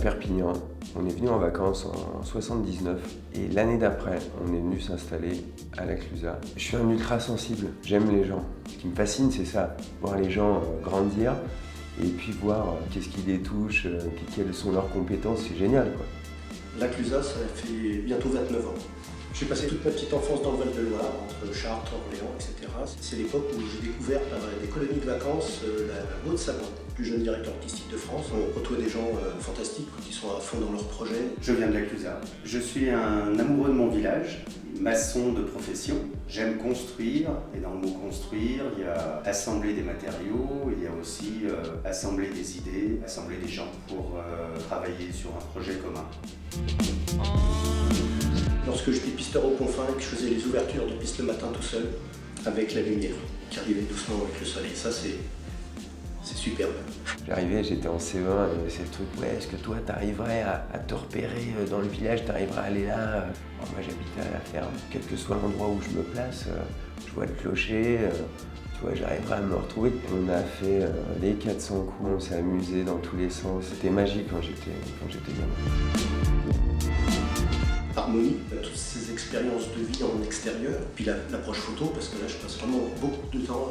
Perpignan, on est venu en vacances en 79 et l'année d'après, on est venu s'installer à la Clusaz. Je suis un ultra sensible, j'aime les gens. Ce qui me fascine, c'est ça, voir les gens grandir et puis voir qu'est-ce qui les touche, puis quelles sont leurs compétences, c'est génial, quoi. La Clusaz, ça fait bientôt 29 ans. J'ai passé toute ma petite enfance dans le Val-de-Loire, entre Chartres, Orléans, etc. C'est l'époque où j'ai découvert par des colonies de vacances la Haute-Savoie, plus jeune directeur artistique de France. On côtoie des gens fantastiques qui sont à fond dans leurs projets. Je viens de la Clusaz. Je suis un amoureux de mon village, maçon de profession. J'aime construire, et dans le mot construire, il y a assembler des matériaux, il y a aussi assembler des idées, assembler des gens pour travailler sur un projet commun. Lorsque j'étais pisteur au Confin et que je faisais les ouvertures de piste le matin tout seul, avec la lumière qui arrivait doucement avec le soleil, ça c'est superbe. J'arrivais, j'étais en CE1 et c'est le truc, ouais, est-ce que toi t'arriverais à te repérer dans le village, t'arriverais à aller là? Moi j'habitais à la ferme, quel que soit l'endroit où je me place, je vois le clocher, tu vois, j'arriverai à me retrouver. On a fait les 400 coups, on s'est amusé dans tous les sens, c'était magique quand j'étais gamin. Harmonie, toutes ces expériences de vie en extérieur, puis l'approche photo, parce que là je passe vraiment beaucoup de temps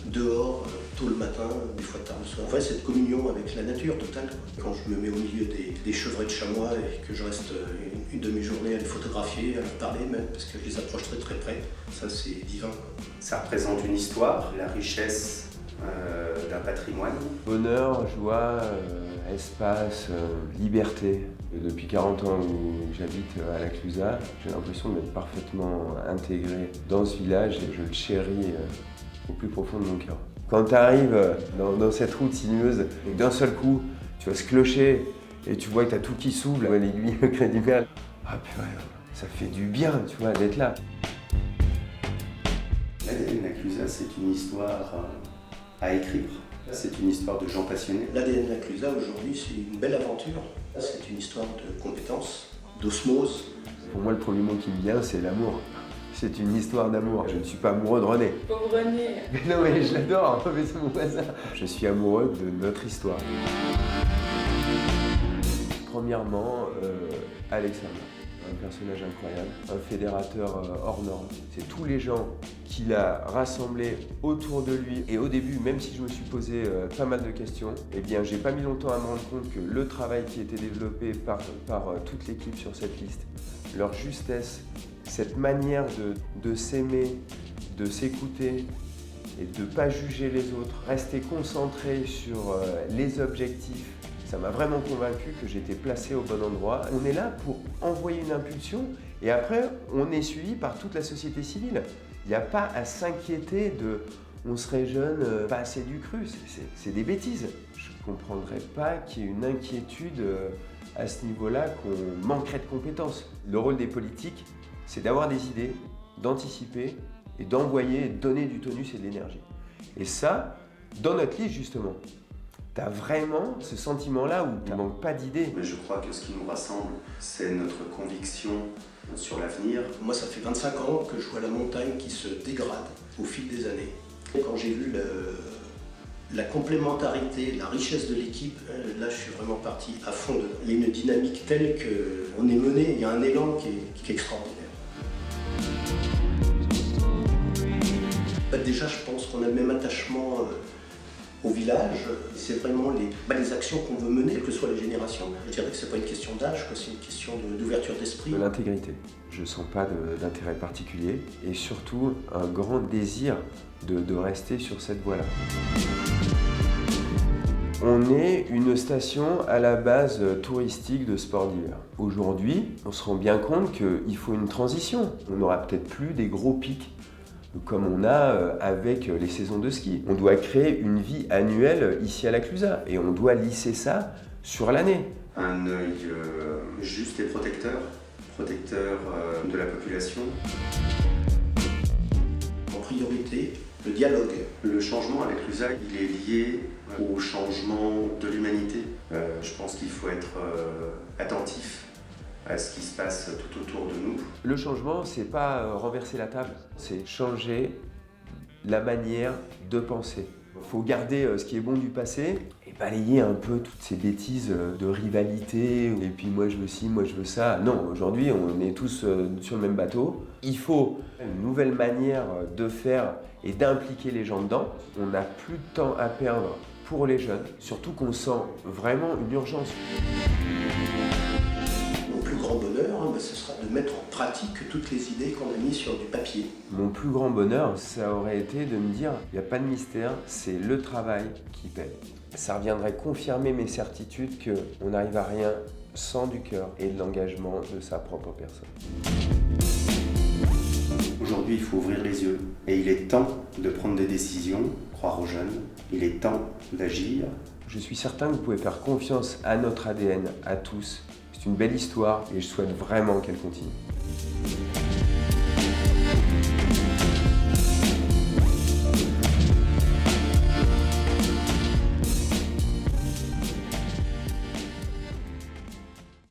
dehors, tôt le matin, des fois tard le soir. En fait, cette communion avec la nature totale. Quand je me mets au milieu des chevrets de chamois et que je reste une demi-journée à les photographier, à leur parler même, parce que je les approche très très près, ça c'est divin. Ça représente une histoire, la richesse d'un patrimoine. Bonheur, joie, espace, liberté. Depuis 40 ans où j'habite à la Clusaz, j'ai l'impression d'être parfaitement intégré dans ce village et je le chéris au plus profond de mon cœur. Quand tu arrives dans cette route sinueuse et que d'un seul coup, tu vois ce clocher et tu vois que tu as tout qui s'ouvre, l'aiguille, le crédit mutuel, ah purée, ça fait du bien, tu vois, d'être là. L'ADN de la Clusaz, c'est une histoire à écrire. C'est une histoire de gens passionnés. L'ADN de la Clusaz aujourd'hui, c'est une belle aventure. C'est une histoire de compétences, d'osmose. Pour moi, le premier mot qui me vient, c'est l'amour. C'est une histoire d'amour. Je ne suis pas amoureux de René. Pauvre René. Mais non, mais je l'adore, mais c'est mon voisin. Je suis amoureux de notre histoire. Premièrement, Alexandre. Un personnage incroyable, un fédérateur hors norme. C'est tous les gens qu'il a rassemblés autour de lui. Et au début, même si je me suis posé pas mal de questions, eh bien, j'ai pas mis longtemps à me rendre compte que le travail qui était développé par toute l'équipe sur cette liste, leur justesse, cette manière de s'aimer, de s'écouter et de ne pas juger les autres, rester concentré sur les objectifs. Ça m'a vraiment convaincu que j'étais placé au bon endroit. On est là pour envoyer une impulsion et après, on est suivi par toute la société civile. Il n'y a pas à s'inquiéter de « on serait jeune, pas assez du cru ». C'est des bêtises. Je ne comprendrais pas qu'il y ait une inquiétude à ce niveau-là, qu'on manquerait de compétences. Le rôle des politiques, c'est d'avoir des idées, d'anticiper et d'envoyer, de donner du tonus et de l'énergie. Et ça, dans notre liste justement, tu as vraiment ce sentiment-là où il ne manque pas d'idées. Mais je crois que ce qui nous rassemble, c'est notre conviction sur l'avenir. Moi, ça fait 25 ans que je vois la montagne qui se dégrade au fil des années. Quand j'ai vu la complémentarité, la richesse de l'équipe, là, je suis vraiment parti à fond dedans. Il y a une dynamique telle qu'on est mené, il y a un élan qui est extraordinaire. Déjà, je pense qu'on a le même attachement au village. C'est vraiment les actions qu'on veut mener, quelles que soient les générations. Je dirais que ce n'est pas une question d'âge, c'est une question d'ouverture d'esprit. De l'intégrité. Je ne sens pas d'intérêt particulier et surtout un grand désir de rester sur cette voie-là. On est une station à la base touristique de sport d'hiver. Aujourd'hui, on se rend bien compte qu'il faut une transition. On n'aura peut-être plus des gros pics comme on a avec les saisons de ski. On doit créer une vie annuelle ici à la Clusaz et on doit lisser ça sur l'année. Un œil juste et protecteur de la population. En priorité, le dialogue. Le changement à la Clusaz, il est lié au changement de l'humanité. Je pense qu'il faut être attentif à ce qui se passe tout autour de nous. Le changement, c'est pas renverser la table, c'est changer la manière de penser. Il faut garder ce qui est bon du passé et balayer un peu toutes ces bêtises de rivalité. Et puis moi je veux ci, moi je veux ça. Non, aujourd'hui on est tous sur le même bateau. Il faut une nouvelle manière de faire et d'impliquer les gens dedans. On n'a plus de temps à perdre pour les jeunes, surtout qu'on sent vraiment une urgence. Mon plus grand bonheur, ce sera de mettre en pratique toutes les idées qu'on a mises sur du papier. Mon plus grand bonheur, ça aurait été de me dire, il n'y a pas de mystère, c'est le travail qui paie. Ça reviendrait confirmer mes certitudes qu'on n'arrive à rien sans du cœur et de l'engagement de sa propre personne. Aujourd'hui, il faut ouvrir les yeux et il est temps de prendre des décisions, croire aux jeunes, il est temps d'agir. Je suis certain que vous pouvez faire confiance à notre ADN, à tous. C'est une belle histoire et je souhaite vraiment qu'elle continue.